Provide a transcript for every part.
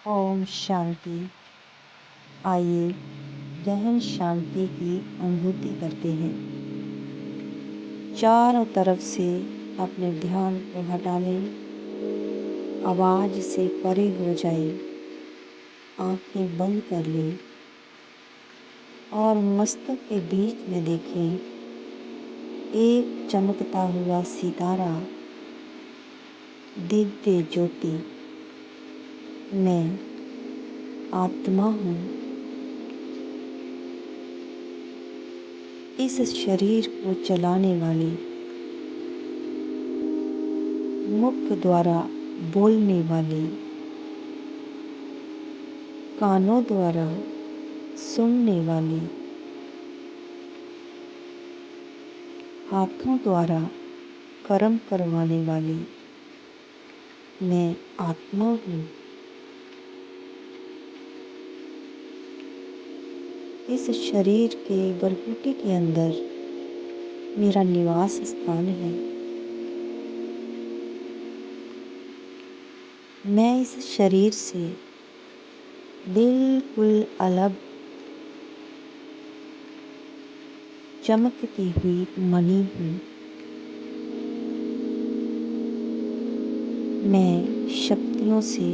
ओम शांति। आइए गहन शांति की अनुभूति करते हैं। चारों तरफ से अपने ध्यान को हटा लें। आवाज से परे हो जाए। आंखें बंद कर लें और मस्तक के बीच में देखें एक चमकता हुआ सितारा, दिव्य ज्योति। मैं आत्मा हूँ। इस शरीर को चलाने वाली, मुख द्वारा बोलने वाली, कानों द्वारा सुनने वाली, हाथों द्वारा कर्म करवाने वाली मैं आत्मा हूँ। इस शरीर के बलबूते के अंदर मेरा निवास स्थान है। मैं इस शरीर से बिल्कुल अलग चमकती हुई मणि हूँ। मैं शक्तियों से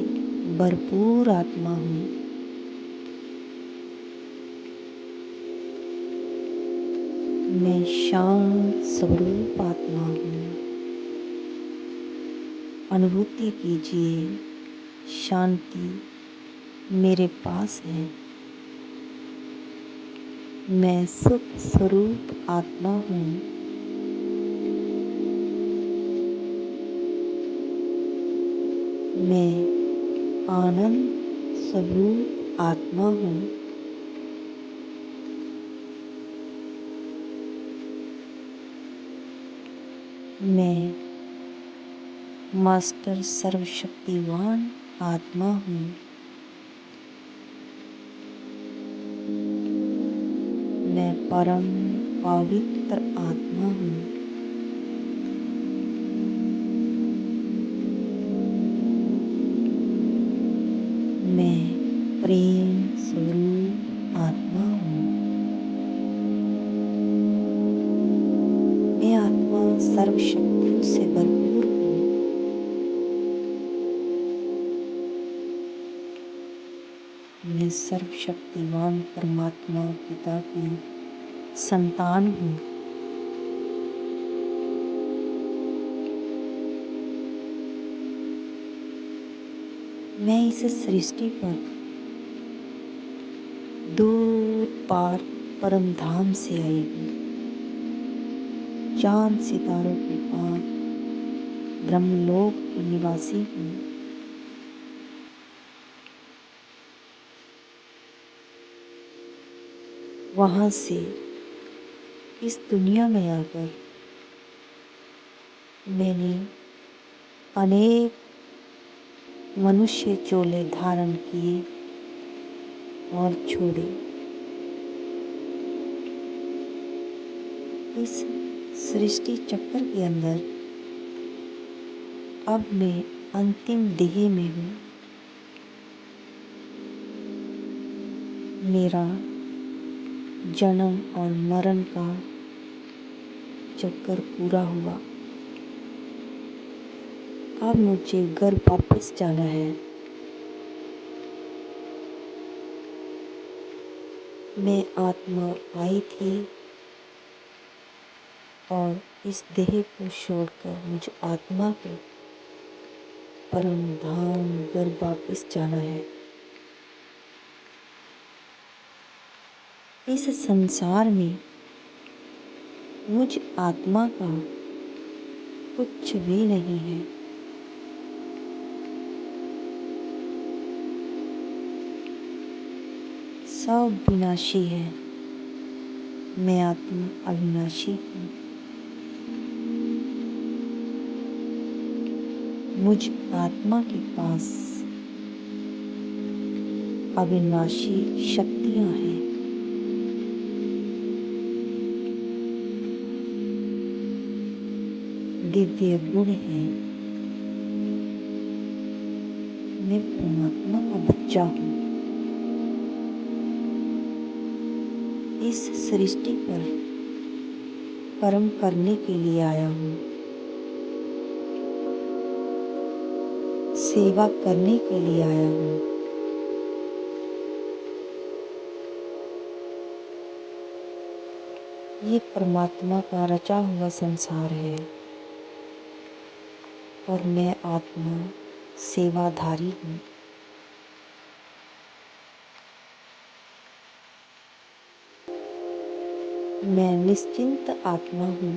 भरपूर आत्मा हूँ। मैं शांत स्वरूप आत्मा हूँ। अनुभूति कीजिए, शांति मेरे पास है। मैं सुख स्वरूप आत्मा हूँ। मैं आनंद स्वरूप आत्मा हूँ। मैं मास्टर सर्वशक्तिवान आत्मा हूँ। मैं परम पवित्र आत्मा हूँ। मैं प्रेम स्वरूप आत्मा हूँ। मैं आत्मा सर्वशक्तियों से भरपूर हूँ। मैं सर्वशक्तिवान परमात्मा पिता की संतान हूँ। मैं इस सृष्टि पर दूर पार परम धाम से आई हूँ। चांद सितारों के पार ब्रह्मलोक की निवासी हूँ। वहाँ से इस दुनिया में आकर मैंने अनेक मनुष्य चोले धारण किए और छोड़े। इस सृष्टि चक्कर के अंदर अब मैं अंतिम देह में हूँ। मेरा जन्म और मरण का चक्कर पूरा हुआ। अब मुझे घर वापस जाना है। मैं आत्मा आई थी और इस देह को छोड़कर मुझे आत्मा को परम धाम घर वापस जाना है। इस संसार में मुझ आत्मा का कुछ भी नहीं है। सब विनाशी है। मैं आत्मा अविनाशी हूँ। मुझ आत्मा के पास अविनाशी शक्तियाँ हैं। दिव्य गुण हैं। मैं परमात्मा का बच्चा हूँ। इस सृष्टि पर कर्म करने के लिए आया हूँ, सेवा करने के लिए आया हूँ। ये परमात्मा का रचा हुआ संसार है और मैं आत्मा सेवाधारी हूँ। मैं निश्चिंत आत्मा हूँ।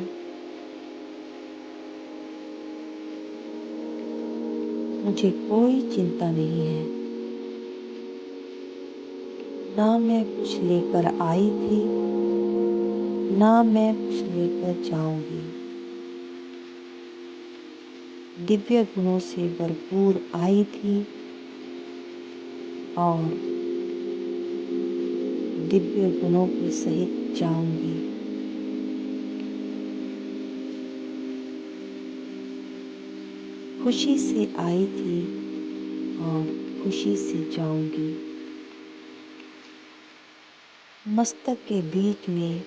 मुझे कोई चिंता नहीं है। ना मैं कुछ लेकर आई थी, ना मैं कुछ लेकर जाऊंगी। दिव्य गुणों से भरपूर आई थी और दिव्य गुणों के सहित जाऊंगी। खुशी से आई थी और खुशी से जाऊंगी। मस्तक के बीच में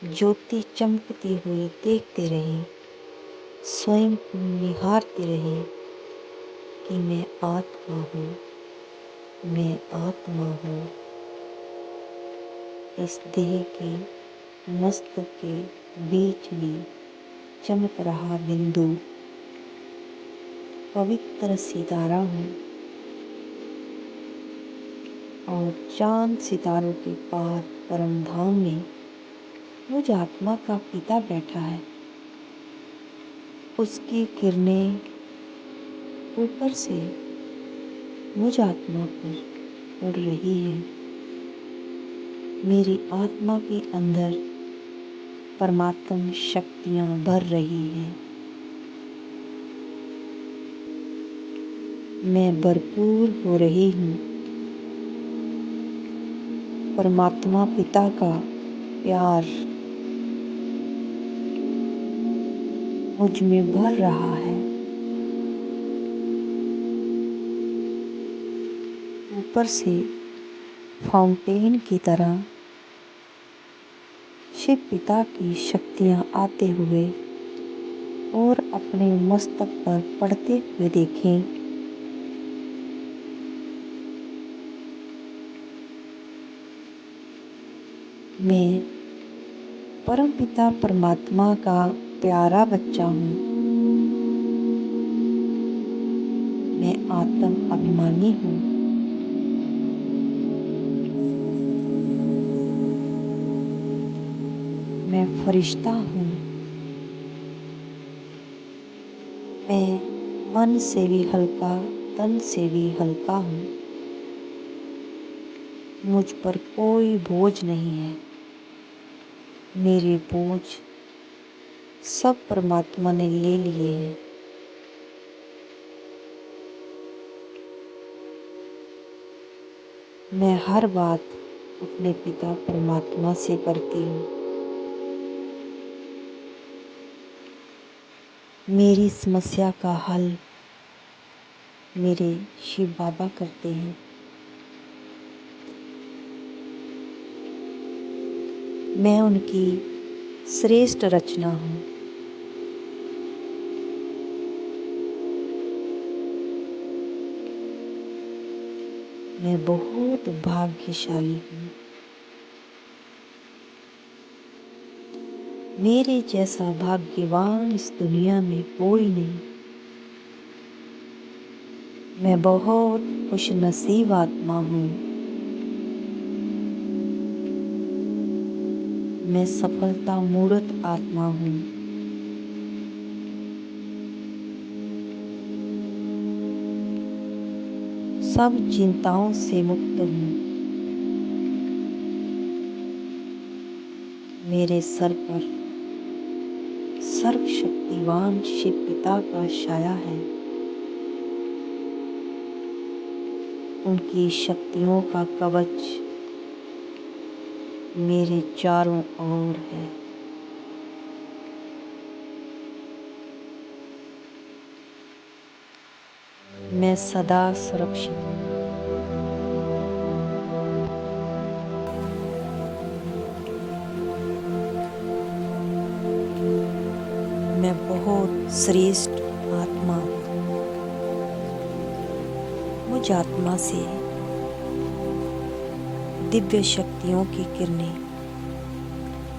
ज्योति चमकती हुई देखते रहे, स्वयं को निहारते रहे कि मैं आत्मा हूँ, मैं आत्मा हूँ। इस देह के मस्तक के बीच में चमक रहा बिंदु पवित्र सितारा हूँ और चांद सितारों के पार परम धाम में मुझ आत्मा का पिता बैठा है। उसकी किरणें ऊपर से मुझ आत्मा पर पड़ रही है। मेरी आत्मा के अंदर परमात्म शक्तियाँ भर रही हैं। मैं भरपूर हो रही हूँ। परमात्मा पिता का प्यार मुझ में भर रहा है। ऊपर से फाउंटेन की तरह शिव पिता की शक्तियाँ आते हुए और अपने मस्तक पर पड़ते हुए देखें। मैं परमपिता परमात्मा का प्यारा बच्चा हूँ। मैं आत्म अभिमानी हूँ। मैं फरिश्ता हूँ। मैं मन से भी हल्का, तन से भी हल्का हूँ। मुझ पर कोई बोझ नहीं है। मेरे बोझ सब परमात्मा ने ले लिए हैं। मैं हर बात अपने पिता परमात्मा से करती हूँ। मेरी समस्या का हल मेरे शिव बाबा करते हैं। मैं उनकी श्रेष्ठ रचना हूँ। मैं बहुत भाग्यशाली हूँ। मेरे जैसा भाग्यवान इस दुनिया में कोई नहीं। मैं बहुत खुशनसीब आत्मा हूँ। मैं सफलता मूर्त आत्मा हूँ। सब चिंताओं से मुक्त हूँ। मेरे सर पर सर्वशक्तिवान शिव पिता का साया है। उनकी शक्तियों का कवच मेरे चारों ओर है। मैं सदा सुरक्षित हूँ। मैं बहुत श्रेष्ठ आत्मा हूँ। मुझ आत्मा से दिव्य शक्तियों की किरणें